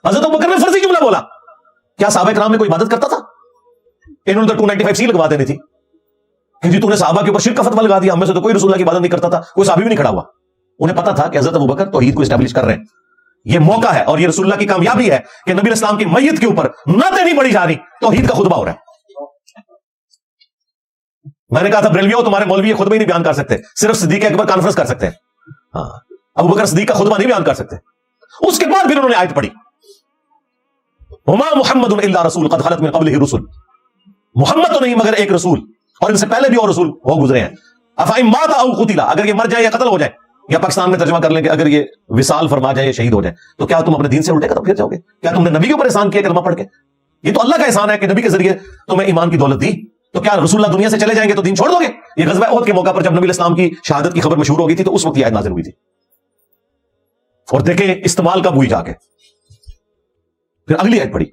حضرت ابوبکر نے فرضی جملہ بولا، کیا صحابہ کرام میں کوئی عبادت کرتا تھا؟ انہوں نے تو 295 لگوا دینی تھی کہ جی تو نے صحابہ کے اوپر شرک کا فتویٰ لگا دیا، ہم میں سے تو کوئی رسول اللہ کی عبادت نہیں کرتا تھا، کوئی صحابی بھی نہیں کھڑا ہوا۔ انہیں پتا تھا کہ حضرت ابوبکر توحید کو اسٹیبلش کر رہے ہیں، یہ موقع ہے اور یہ رسول اللہ کی کامیابی ہے کہ نبی اسلام کی میت کے اوپر نعتیں نہیں پڑھی جا رہی، توحید کا خطبہ ہو رہا ہے۔ میں نے کہا تھا بریلویوں تمہارے مولوی یہ خطبہ ہی نہیں بیان کر سکتے، صرف صدیق اکبر کانفرنس کر سکتے ہیں، ہاں ابوبکر صدیق کا خطبہ نہیں بیان کر سکتے۔ اس کے بعد پھر انہوں نے آیت پڑھی وما محمد الا رسول قد خلت من قبلہ رسل، محمد تو نہیں مگر ایک رسول، اور ان سے پہلے بھی اور رسول ہو گزرے ہیں۔ افئن مات او قتل، اگر یہ مر جائے یا قتل ہو جائے، یا پاکستان میں ترجمہ کر لیں کہ اگر یہ وصال فرما جائے یا شہید ہو جائے، تو کیا تم اپنے دین سے الٹے قدم پھر جاؤ گے؟ کیا تم نے نبی کے اوپر احسان کیا کلمہ پڑھ کے؟ یہ تو اللہ کا احسان ہے کہ نبی کے ذریعے تمہیں ایمان کی دولت دی، تو کیا رسول اللہ دنیا سے چلے جائیں گے تو دین چھوڑ دو گے؟ یہ غزوہ احد کے موقع پر جب نبی علیہ السلام کی شہادت کی خبر مشہور ہو گئی تھی تو اس وقت یہ آیت نازل ہوئی تھی، اور دیکھیں استعمال کب ہوئی جا کے۔ پھر اگلی آیت پڑھی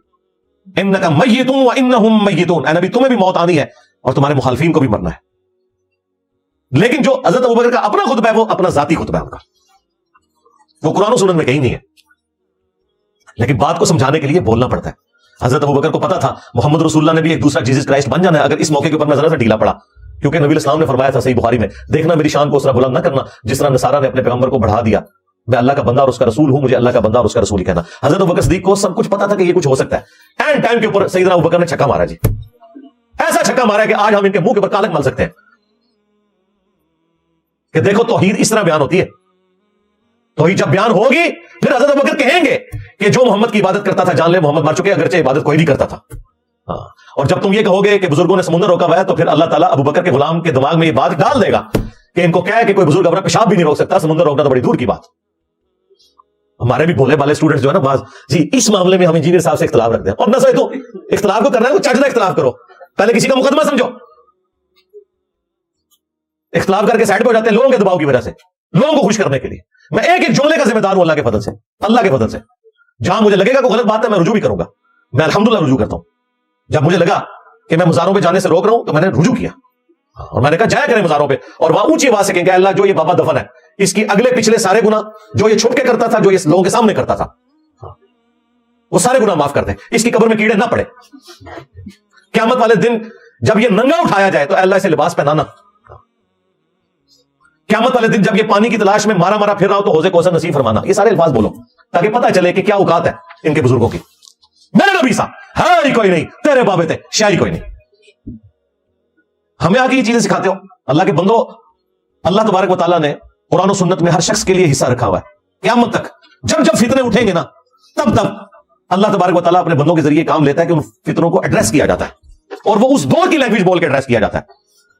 انک میت وانہم میتون، اے نبی تمہیں بھی موت آنی ہے اور تمہارے مخالفین کو بھی مرنا ہے۔ لیکن جو حضرت ابوبکر کا اپنا خطبہ ہے وہ اپنا ذاتی خطبہ ہے ان کا، وہ قرآن و سنت میں کہیں نہیں ہے، لیکن بات کو سمجھانے کے لیے بولنا پڑتا ہے۔ حضرت ابوبکر کو پتا تھا محمد رسول اللہ نے بھی ایک دوسرا جیسس کرائسٹ بن جانا ہے، اگر اس موقع کے اوپر میں ذرا سا ڈھیلا پڑا، کیونکہ نبی الاسلام نے فرمایا تھا صحیح بخاری میں، دیکھنا میری شان کو اس طرح بلند نہ کرنا جس طرح نصارہ نے اپنے پیغمبر کو بڑھا دیا، میں اللہ کا بندہ اور اس کا رسول ہوں، مجھے اللہ کا بندہ اور اس کا رسول ہی کہنا۔ حضرت ابوبکر صدیق کو سب کچھ پتا تھا کہ یہ کچھ ہو سکتا ہے۔ اینڈ ٹائم کے اوپر سیدنا ابوبکر نے چھکا مارا، جی ایسا چھکا مارا کہ آج ہم ان کے منہ کے اوپر کالک مل سکتے ہیں کہ دیکھو توحید اس طرح بیان ہوتی ہے۔ توحید جب بیان ہوگی پھر حضرت ابوبکر کہیں گے کہ جو محمد کی عبادت کرتا تھا جان لے محمد مر چکے، اگرچہ عبادت کوئی نہیں کرتا تھا۔ ہاں اور جب تم یہ کہو گے کہ بزرگوں نے سمندر روکا ہوا ہے، تو پھر اللہ تعالیٰ ابوبکر کے غلام کے دماغ میں یہ بات ڈال دے گا کہ ان کو کیا ہے کہ کوئی بزرگ اپنا پیشاب بھی نہیں روک سکتا، سمندر روکنا تو بڑی دور کی بات۔ ہمارے بھی بھولے بالے اسٹوڈنٹس جو ہے نا بعض، جی اس معاملے میں ہم انجینئر صاحب سے اختلاف رکھتے ہیں، اور نہ تو اختلاف کو کرنا ہے تو چاچا اختلاف کرو، پہلے کسی کا مقدمہ سمجھو۔ اختلاف کر کے سائڈ پہ ہو جاتے ہیں لوگوں کے دباؤ کی وجہ سے، لوگوں کو خوش کرنے کے لیے۔ میں ایک ایک جملے کا ذمہ دار ہوں اللہ کے فضل سے، اللہ کے فضل سے۔ جہاں مجھے لگے گا کوئی غلط بات ہے میں رجوع بھی کروں گا، میں الحمدللہ رجوع کرتا ہوں۔ جب مجھے لگا کہ میں مزاروں پہ جانے سے روک رہا ہوں تو میں نے رجوع کیا، اور میں نے کہا جایا کریں مزاروں پہ، اور وہاں اونچی آواز سے کہیں کہ اللہ جو یہ بابا دفن ہے اس کی اگلے پچھلے سارے گناہ جو یہ چھپ کے کرتا تھا، جو یہ لوگوں کے سامنے کرتا تھا، وہ سارے گناہ معاف کر دیں، اس کی قبر میں کیڑے نہ پڑے۔ قیامت والے دن جب یہ ننگا اٹھایا جائے تو اللہ اسے لباس پہنانا۔ قیامت والے دن جب یہ پانی کی تلاش میں مارا مارا پھر رہا ہو تو حوض کوثر نصیب فرمانا۔ یہ سارے الفاظ بولو تاکہ پتہ چلے کہ کیا اوقات ہے ان کے بزرگوں کی۔ میرے نبی صاحب ہاں کوئی نہیں، تیرے بابے تھے شاعری کوئی نہیں۔ ہمیں آگے یہ چیزیں سکھاتے ہو اللہ کے بندو۔ اللہ تبارک و تعالیٰ نے قرآن و سنت میں ہر شخص کے لیے حصہ رکھا ہوا ہے۔ قیامت تک جب جب فتنے اٹھیں گے نا تب تب اللہ تبارک و تعالیٰ اپنے بندوں کے ذریعے کام لیتا ہے کہ ان فتنوں کو ایڈریس کیا جاتا ہے اور وہ اس دور کی لینگویج بول کے ایڈریس کیا جاتا ہے،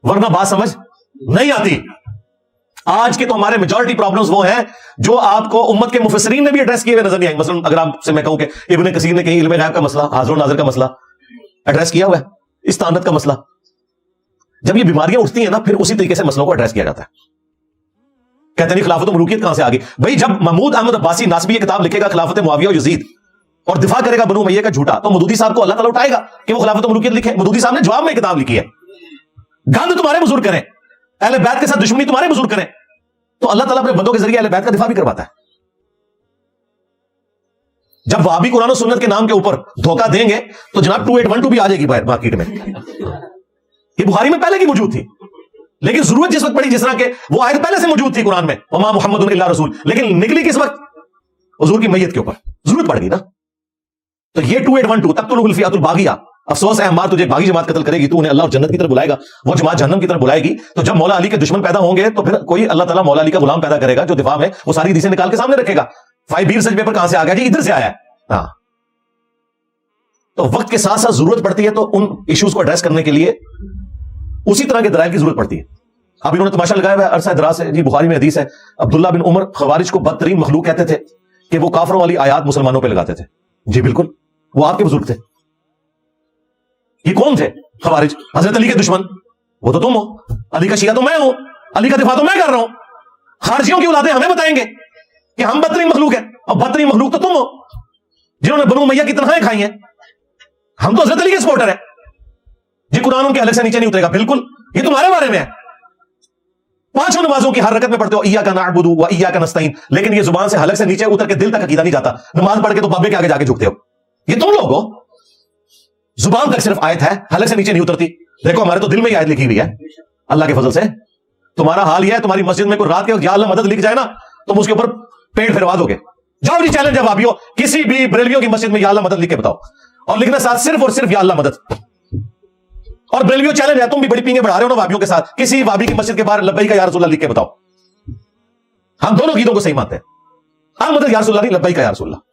ورنہ بات سمجھ نہیں آتی۔ آج کے تو ہمارے میجورٹی پرابلمز وہ ہیں جو آپ کو امت کے مفسرین نے بھی ایڈریس کیے ہوئے نظر نہیں آئیں۔ مثلا اگر آپ سے میں کہوں کہ ابن کثیر نے کہیں علم غیب کا مسئلہ، حاضر و ناظر کا مسئلہ ایڈریس کیا ہوا ہے، استعانت کا مسئلہ، جب یہ بیماریاں اٹھتی ہیں نا پھر اسی طریقے سے مسئلوں کو ایڈریس کیا جاتا ہے۔ کہتے نہیں خلافت و ملوکیت کہاں سے آ گئی؟ بھائی جب محمود احمد عباسی ناسبی یہ کتاب لکھے گا خلافت معاویہ و یزید اور دفاع کرے گا بنو امیہ کا جھوٹا، تو مودودی صاحب کو اللہ تعالیٰ اٹھائے گا کہ وہ خلافت و ملوکیت لکھے؟ مودودی صاحب نے جواب میں کتاب لکھی ہے، گند تمہارے بزرگ کریں، اہل بیت کے ساتھ دشمنی تمہارے بزرگ کریں، تو اللہ تعالیٰ اپنے بندوں کے ذریعے اہل بیت کا دفاع بھی کرواتا ہے۔ جب وہابی قرآن و سنت کے نام کے اوپر دھوکہ دیں گے تو جناب 2812 بھی آ جائے گی باہر مارکیٹ میں، یہ بخاری میں پہلے کی موجود تھی، لیکن ضرورت جس وقت پڑی، جس طرح کہ وہ آیت پہلے سے موجود تھی قرآن میں وما محمد الا رسول، لیکن نکلی کس وقت؟ حضور کی میت کے اوپر ضرورت پڑ گئی نا۔ تو یہ 2812 تقتلہ الفئۃ الباغیہ، افسوس ہے عمار تجھے باغی جماعت قتل کرے گی، تو انہیں اللہ اور جنت کی طرف بلائے گا، وہ جماعت جہنم کی طرف بلائے گی۔ تو جب مولا علی کے دشمن پیدا ہوں گے تو پھر کوئی اللہ تعالیٰ مولا علی کا غلام پیدا کرے گا جو دفاع میں وہ ساری حدیثیں نکال کے سامنے رکھے گا۔ 5B ریسرچ پیپر کہاں سے آ گیا جی؟ ادھر سے آیا ہے۔ ہاں، تو وقت کے ساتھ ساتھ ضرورت پڑتی ہے تو ان ایشوز کو ایڈریس کرنے کے لیے اسی طرح کے دلائل کی ضرورت پڑتی ہے۔ اب انہوں نے تماشا لگایا ہوا ہے عرصہ دراز سے، جی بخاری میں حدیث ہے عبداللہ بن عمر خوارج کو بدترین مخلوق کہتے تھے کہ وہ کافروں والی آیات مسلمانوں پہ لگاتے تھے۔ جی بالکل، وہ آپ کے بزرگ تھے۔ یہ کون تھے خوارج؟ حضرت علی کے دشمن، وہ تو تم ہو، علی کا شیعہ تو میں ہوں، علی کا دفاع تو میں کر رہا ہوں۔ خارجیوں کی اولادیں ہمیں بتائیں گے کہ ہم بدترین مخلوق ہیں، اور بدترین مخلوق تو تم ہو جنہوں نے بنو امیہ کی تنہائیں کھائی ہیں۔ ہم تو حضرت علی کے سپورٹر ہیں جی، قرآن ان کے حلق سے نیچے نہیں اترے گا۔ بالکل، یہ تمہارے بارے میں ہے۔ 5 نمازوں کی ہر رکعت میں پڑھتے ہو ایاک نعبد و ایاک نستعین، لیکن یہ زبان سے حلق سے نیچے اتر کے دل تک عقیدہ نہیں جاتا۔ نماز پڑھ کے تو بابے کے آگے جا کے جھکتے ہو۔ یہ تم لوگ ہو، زبان تک صرف آیت ہے، حلق سے نیچے نہیں اترتی۔ دیکھو ہمارے تو دل میں یہ آیت لکھی ہوئی ہے اللہ کے فضل سے۔ تمہارا حال یہ ہے، تمہاری مسجد میں کوئی رات کے یا اللہ مدد لکھ جائے نا تم اس کے اوپر پیٹ پھروا دو گے۔ جاؤ جی، چیلنج ہے وہابیوں، کسی بھی بریلویوں کی مسجد میں یا اللہ مدد لکھ کے بتاؤ، اور لکھنا ساتھ صرف اور صرف یا اللہ مدد۔ اور بریلویوں چیلنج ہے، تم بھی بڑی پینگیں بڑھا رہے ہو نا وہابیوں کے ساتھ، کسی وہابی کی مسجد کے باہر لبیک یا رسول اللہ لکھ کے بتاؤ۔ ہم دونوں عقیدوں کو صحیح مانتے ہیں، ہم مدد یا رسول اللہ نہیں، لبیک یا رسول اللہ۔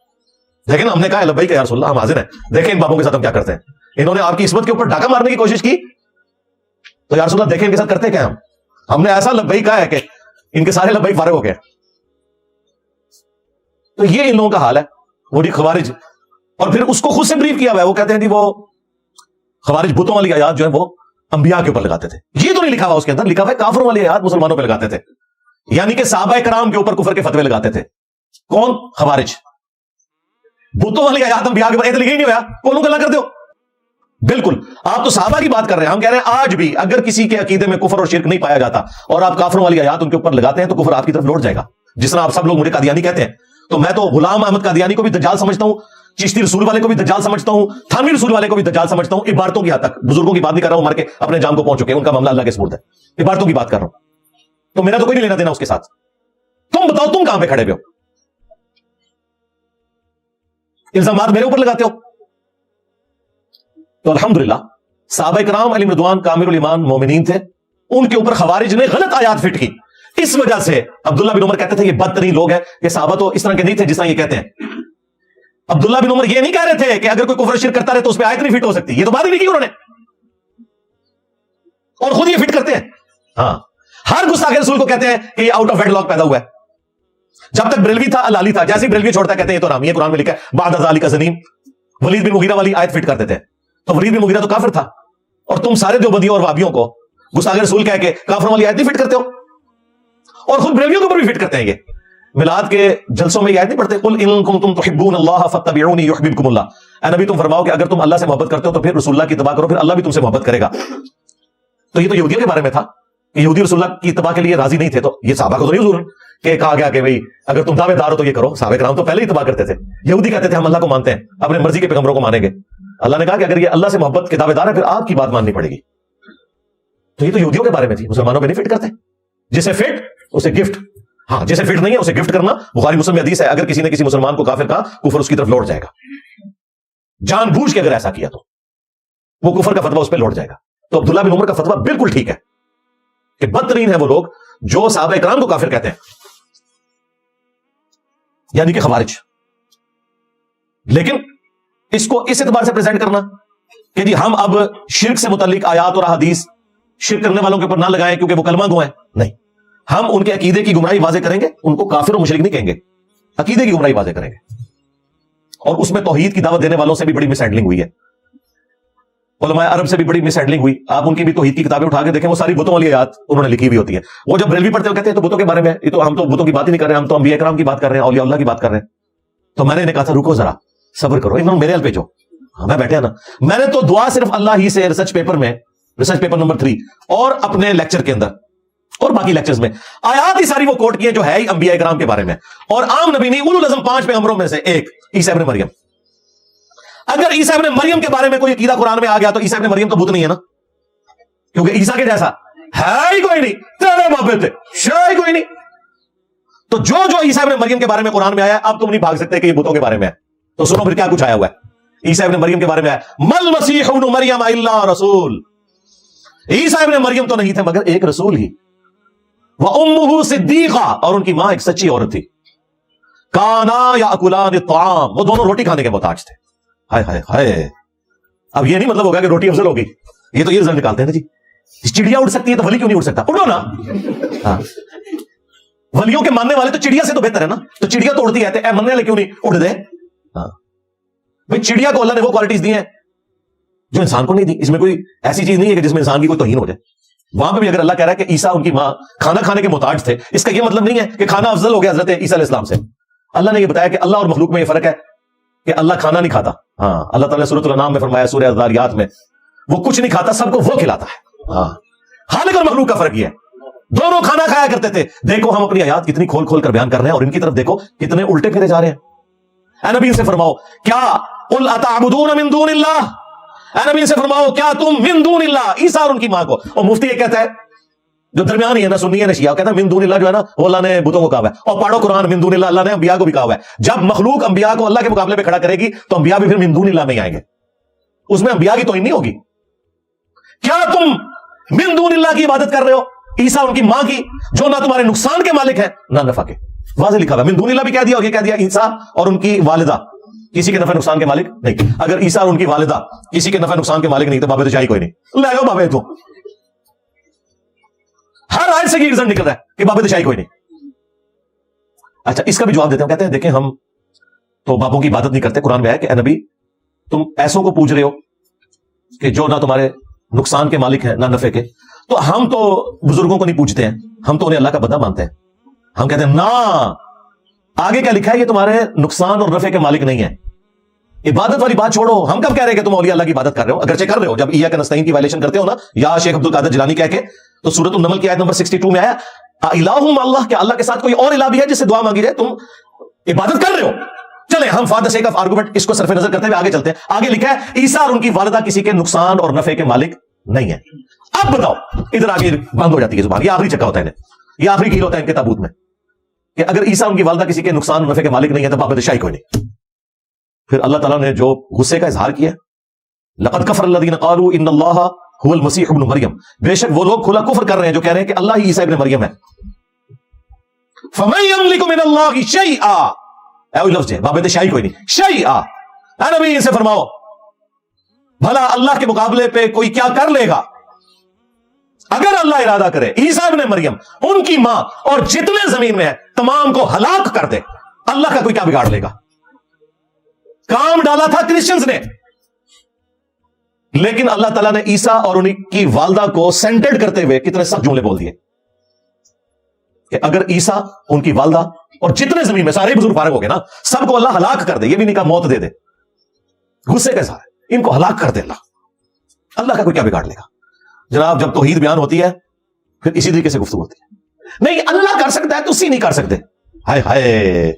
لیکن ہم نے کہا ہے لبیک یا رسول اللہ، ہم حاضر ہیں۔ دیکھیں ان بابوں کے ساتھ ہم کیا کرتے ہیں۔ انہوں نے آپ کی عصمت کے اوپر ڈاکہ مارنے کی کوشش کی تو یا رسول اللہ دیکھیں ان کے ساتھ کرتے کیا ہم نے ایسا لبیک کہا ہے کہ ان کے سارے لبیک فارغ ہو گئے۔ تو یہ ان لوگوں کا حال ہے، وہ جی خوارج، اور پھر اس کو خود سے بریف کیا ہوا ہے۔ وہ کہتے ہیں جی وہ خوارج بتوں والی آیات جو ہے وہ انبیاء کے اوپر لگاتے تھے۔ یہ تو نہیں لکھا ہوا اس کے اندر، لکھا ہوا ہے کافروں والی آیات مسلمانوں پہ لگاتے تھے، یعنی کہ صحابہ کرام کے اوپر کفر کے فتوے لگاتے تھے۔ کون؟ خوارج۔ بتوں والی آیات انبیاء کے اوپر لکھا ہی نہیں ہوا، کون گلا کرتے ہو؟ بالکل، آپ تو صحابہ کی بات کر رہے ہیں، ہم کہہ رہے ہیں آج بھی اگر کسی کے عقیدے میں کفر اور شرک نہیں پایا جاتا اور آپ کافروں والی آیات ان کے اوپر لگاتے ہیں تو کفر آپ کی طرف لوٹ جائے گا۔ جس طرح آپ سب لوگ مجھے قادیانی کہتے ہیں، تو میں تو غلام احمد قادیانی کو بھی دجال سمجھتا ہوں، چشتی رسول والے کو بھی دجال سمجھتا ہوں، تھانوی رسول والے کو بھی دجال سمجھتا ہوں، عبارتوں کی حد تک، بزرگوں کی بات نہیں کر رہا ہوں، مر کے اپنے جام کو پہنچ چکے ہیں، ان کا معاملہ اللہ کے سپرد ہے، عبارتوں کی بات کر رہا ہوں۔ تو میرا تو کوئی نہیں لینا دینا اس کے ساتھ۔ تم بتاؤ تم کہاں پہ کھڑے ہوئے ہو؟ الزامات میرے اوپر لگاتے ہو۔ تو الحمدللہ صحابہ کرام علیہم رضوان کامل الایمان مومنین تھے، ان کے اوپر خوارج نے غلط آیات فٹ کی، اس وجہ سے عبداللہ بن عمر کہتے تھے یہ بدترین لوگ ہیں۔ یہ صحابہ تو اس طرح کے نہیں تھے جس طرح یہ کہتے ہیں۔ عبداللہ بن عمر یہ نہیں کہہ رہے تھے کہ اگر کوئی کفر شرک کرتا رہے تو اس پہ آیت نہیں فٹ ہو سکتی، یہ تو بات ہی نہیں کی انہوں نے، اور خود یہ فٹ کرتے ہیں۔ ہاں، ہر گستاخ رسول کو کہتے ہیں کہ یہ آؤٹ آف ویڈ لاک پیدا ہوا ہے۔ جب تک بریلوی تھا اللہ علی تھا، جیسے بریلوی چھوڑتا کہتے ہیں یہ تو رامی ہے، قرآن میں لکھا ہے بعد ذالک زنیم۔ ولید بن مغیرہ والی آیت فٹ کرتے تھے، تو ولید بن مغیرہ تو کافر تھا، اور تم سارے دیوبندیوں اور وہابیوں کو گستاخ رسول کہہ کے کافروں والی آیت نہیں فٹ کرتے ہو، اور خود بریلویوں کے اوپر بھی فٹ کرتے ہیں۔ یہ میلاد کے جلسوں میں یہ آیت نہیں پڑھتے قل ان کنتم تحبون اللہ فاتبعونی یحببکم اللہ، اے نبی تم فرماؤ کہ اگر تم اللہ سے محبت کرتے ہو تو پھر رسول اللہ کی اتباع کرو، پھر اللہ بھی تم سے محبت کرے گا۔ تو یہ تو یہودیوں کے بارے میں تھا کہ یہودی رسول اللہ کی اتباع کے لیے راضی نہیں تھے، تو یہ صحابہ کو تو نہیں حضور کہ کہا گیا کہ بھئی اگر تم دعوے دار ہو تو یہ کرو۔ صحابہ کرام تو پہلے ہی اتباع کرتے تھے، یہودی کہتے تھے ہم اللہ کو مانتے ہیں، اپنے مرضی کے پیغمبروں کو مانیں گے۔ اللہ نے کہا کہ اگر یہ اللہ سے محبت کے دعوے دار ہے پھر آپ کی بات ماننی پڑے گی۔ تو یہ تو یہودیوں کے بارے میں تھی، مسلمانوں پہ نہیں فٹ کرتے۔ جسے فٹ اسے گفٹ، ہاں جسے فٹ نہیں ہے اسے گفٹ کرنا۔ بخاری مسلم میں حدیث ہے اگر کسی نے کسی مسلمان کو کافر کہا کفر اس کی طرف لوٹ جائے گا، جان بوجھ کے اگر ایسا کیا تو وہ کفر کا فتویٰ اس پہ لوٹ جائے گا۔ تو عبداللہ بن عمر کا فتویٰ بالکل ٹھیک ہے کہ بدترین ہے وہ لوگ جو صحابہ کرام کو کافر کہتے ہیں، یعنی کہ خوارج۔ لیکن اس کو اس اعتبار سے پریزنٹ کرنا کہ جی ہم اب شرک سے متعلق آیات اور احادیث شرک کرنے والوں کے اوپر نہ لگائیں کیونکہ وہ کلمہ گو ہیں. نہیں, ہم ان کے عقیدے کی گمراہی واضح کریں گے, ان کو کافر و مشرک نہیں کہیں گے, عقیدے کی گمراہی واضح کریں گے. اور اس میں توحید کی دعوت دینے والوں سے بھی بڑی مس ہینڈلنگ ہوئی ہے, علماء عرب سے بھی بڑی مس ہینڈلنگ ہوئی. آپ ان کی بھی توحید کی کتابیں اٹھا کے دیکھیں, وہ ساری بتوں والی آیات انہوں نے لکھی ہوئی ہوتی ہے. وہ جب بریلوی پڑھتے ہو کہتے ہیں تو بتوں کے بارے میں, یہ تو ہم تو بتوں کی بات ہی نہیں کر رہے, ہم تو انبیاء کرام کی بات کر رہے ہیں, اولیاء اللہ کی بات کر رہے ہیں. تو میں نے انہیں کہا تھا رکو ذرا, صبر کرو, انہوں میرے حل پہ جو میں بیٹھے نا, میں نے تو دعا صرف اللہ ہی سے ریسرچ پیپر نمبر 3 اور اپنے لیکچر کے اندر اور باقی لیکچرز میں آیات ہی ساری وہ کوٹ کی ہیں جو ہے ہی انبیاء کرام کے بارے میں, اور عام نبی نہیں, اولو العزم 5 پیغمبروں میں سے ایک عیسیٰ ابن مریم. اگر عیسیٰ ابن مریم کے بارے میں کوئی عقیدہ قرآن میں آ گیا تو عیسیٰ ابن مریم تو بت نہیں ہے نا, کیونکہ عیسیٰ کے جیسا ہے ہی کوئی نہیں, تیرے بابے تھے شے ہی کوئی نہیں. تو جو عیسیٰ ابن مریم کے بارے میں قرآن میں آیا, اب تم نہیں بھاگ سکتے کہ یہ بتوں کے بارے میں ہے. تو سنو پھر کیا کچھ آیا ہوا ہے. عیسیٰ ابن مریم کے بارے میں آیا, مل مسیح ابن مریم الا رسول, عیسیٰ ابن مریم تو نہیں تھے مگر ایک رسول ہی. وَأُمُّهُ صِدِّيقَةٌ, اور ان کی ماں ایک سچی عورت تھی. كَانَا يَأْكُلَانِ الطَّعَامَ, وہ دونوں روٹی کھانے کے محتاج تھے. ہائے ہائے ہائے, اب یہ نہیں مطلب ہوگا کہ روٹی افضل ہوگی, یہ تو یہ رزلٹ نکالتے ہیں نا جی, چڑیا اڑ سکتی ہے تو ولی کیوں نہیں اڑ سکتا, اڑو نا. ہاں, ولیوں کے ماننے والے تو چڑیا سے تو بہتر ہے نا, تو چڑیا تو اڑتی ہے, مننے والے کیوں نہیں اڑ دے. ہاں بھائی, چڑیا کو اللہ نے وہ کوالٹیز دی ہیں جو انسان کو نہیں دی. اس میں کوئی ایسی چیز نہیں ہے کہ جس میں انسان کی کوئی توہین ہو جائے. وہاں پہ بھی اگر اللہ کہہ رہا ہے کہ عیسیٰ ان کی ماں کھانا کھانے کے محتاج تھے, اس کا یہ مطلب نہیں ہے کہ کھانا افضل ہو گیا حضرت عیسیٰ علیہ السلام سے. اللہ نے یہ بتایا کہ اللہ اور مخلوق میں یہ فرق ہے کہ اللہ کھانا نہیں کھاتا. ہاں, اللہ تعالیٰ نے سورۃ الانعام میں فرمایا, سورہ الذاریات میں, وہ کچھ نہیں کھاتا, سب کو وہ کھلاتا ہے. ہاں, خالق اور مخلوق کا فرق یہ ہے, دونوں کھانا کھایا کرتے تھے. دیکھو ہم اپنی آیات کتنی کھول کھول کر بیان کر رہے ہیں, اور ان کی طرف دیکھو کتنے الٹے پھیرے جا رہے ہیں. اے نبی سے فرماؤ, کیا قل اتعبدون من دون اللہ, اے نبی سے فرماؤ کیا تم من دون اللہ, عیسیٰ اور ان کی ماں کو. اور مفتی یہ کہتا ہے جو درمیان ہی ہے نا, سنی ہے نا شیعہ, کہتا ہے من دون اللہ جو ہے نا وہ اللہ نے بتوں کو کہا ہے. اور پڑھو قرآن, من دون اللہ اللہ نے انبیاء کو بھی کہا ہے. جب مخلوق انبیاء کو اللہ کے مقابلے پہ کھڑا کرے گی تو انبیاء بھی پھر من دون اللہ میں ہی آئیں گے, اس میں انبیاء کی توہین نہیں ہوگی. کیا تم من دون اللہ کی عبادت کر رہے ہو, عیسیٰ ان کی ماں کی, جو نہ تمہارے نقصان کے مالک ہیں نہ نفع کے. واضح لکھا ہوا ہے, من دون اللہ بھی کہہ دیا, اور یہ کہہ دیا عیسیٰ اور ان کی والدہ کسی کے نفع نقصان کے مالک نہیں. اگر عیسیٰ اور ان کی والدہ کسی کے نفع نقصان کے مالک نہیں تو بابے تو چاہیے کوئی نہیں, لے جاؤ بابے. تو ہر آیت سے یہ رزلٹ نکل رہا ہے کہ بابے تو چاہیے کوئی نہیں. اچھا, اس کا بھی جواب دیتے ہیں, کہتے ہیں دیکھیں ہم تو باپوں کی عبادت نہیں کرتے. قرآن میں ہے کہ اے نبی تم ایسوں کو پوج رہے ہو کہ جو نہ تمہارے نقصان کے مالک ہیں نہ نفع کے. تو ہم تو بزرگوں کو نہیں پوچھتے ہیں, ہم تو انہیں اللہ کا بندہ مانتے ہیں. ہم کہتے ہیں نا, آگے کیا لکھا ہے, یہ تمہارے نقصان اور نفع کے مالک نہیں ہیں. عبادت والی بات چھوڑو, ہم کب کہہ رہے ہیں کہ تم اولیاء اللہ کی عبادت کر رہے ہو, اگرچہ کر رہے ہو. جب ایاک نستعین کی وائلیشن کرتے ہو نا, یا شیخ عبد القادر جیلانی کہہ کے, تو سورۃ النمل کی آیت نمبر 62 میں آیا الہ مع اللہ, کہ اللہ کے ساتھ کوئی اور الہ بھی ہے جس سے دعا مانگی جائے, تم عبادت کر رہے ہو. چلیں ہم for the sake of argument اس کو صرف نظر کرتے ہوئے آگے چلتے ہیں. آگے لکھا ہے عیسیٰ اور ان کی والدہ کسی کے نقصان اور نفع کے مالک نہیں ہے. اب بتاؤ, ادھر آگے بند ہو جاتی ہے زبان, یہ آخری چکا ہوتا ہے, یہ آخری کیل ہوتا ہے ان کے تابوت میں, کہ اگر عیسیٰ ان کی والدہ کسی کے نقصان اور نفع کے مالک نہیں ہے تو بابے شاہی کوئی نہیں. پھر اللہ تعالیٰ نے جو غصے کا اظہار کیا, لقد کفر الذین قالوا ان اللہ هو المسیح ابن مریم, بے شک وہ لوگ کھلا کفر کر رہے ہیں جو کہہ رہے ہیں کہ اللہ ہی عیسیٰ ابن مریم ہے. فمن یملک من اللہ شیئا, اے لفظ ہے بابے شاہی کوئی نہیں, شیئا. اے نبی ان سے فرماؤ بھلا اللہ کے مقابلے پہ کوئی کیا کر لے گا؟ اگر اللہ ارادہ کرے عیسیٰ ابن مریم, ان کی ماں اور جتنے زمین میں ہیں تمام کو ہلاک کر دے, اللہ کا کوئی کیا بگاڑ لے گا؟ کام ڈالا تھا کرسچنز نے, لیکن اللہ تعالیٰ نے عیسیٰ اور ان کی والدہ کو سینٹرڈ کرتے ہوئے کتنے سخت جملے بول دیے کہ اگر عیسیٰ, ان کی والدہ اور جتنے زمین میں سارے بزرگ فارغ ہو گئے نا, سب کو اللہ ہلاک کر دے. یہ بھی نہیں کہا موت دے دے, غصے کے ساتھ ان کو ہلاک کر دے اللہ. اللہ کا کوئی کیا بگاڑ لے گا؟ جناب جب توحید بیان ہوتی ہے پھر اسی طریقے سے گفتگو ہوتی ہے. نہیں اللہ کر سکتا ہے تو اسی نہیں کر سکتے. ہائے ہائے,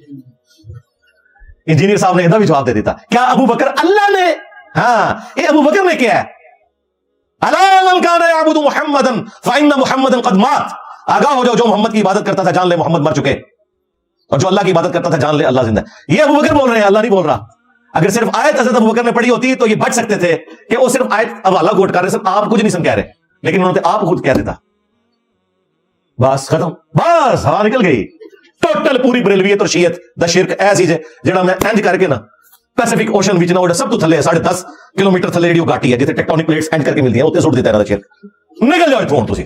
انجینئر صاحب نے ادھر بھی جواب دے دیتا, کیا ابو بکر اللہ نے, ہاں یہ ابو بکر نے کیا ہے, الا من کان یعبد محمدا فان محمدا قد مات, آگاہ ہو جاؤ جو محمد کی عبادت کرتا تھا جان لے محمد مر چکے, اور جو اللہ کی عبادت کرتا تھا جان لے اللہ زندہ ہے. یہ ابو بکر بول رہے ہیں, اللہ نہیں بول رہا. اگر صرف آیت حضرت ابو بکر نے پڑھی ہوتی تو یہ بچ سکتے تھے کہ وہ صرف آیت حوالہ کوٹ کر رہے, صرف آپ کچھ نہیں سن کہہ رہے, لیکن انہوں نے آپ خود کہہ دیتا, بس ختم, بس ہوا نکل گئی. ٹوٹل پوری بریلویت اور شیعت دا شرک ایسی ہے جڑا میں اینج کر کے نا ਪੈਸੀਫਿਕ ਓਸ਼ਨ ਵਿੱਚ ਨਾ ਉਹਦੇ ਸਭ ਤੋਂ ਥੱਲੇ 10.5 ਕਿਲੋਮੀਟਰ ਥੱਲੇ ਜਿਹੜੀ ਉਹ ਘਾਟੀ ਹੈ ਜਿੱਥੇ ਟੈਕਟੋਨਿਕ ਪਲੇਟਸ ਐਂਡ ਕਰਕੇ ਮਿਲਦੀਆਂ ਉੱਥੇ ਸੁੱਟ ਦਿੱਤਾ ਇਹਨਾਂ ਦਾ ਸ਼ਿਰਕ। ਨਿਕਲ ਜਾਓ ਇੱਥੋਂ ਤੁਸੀਂ।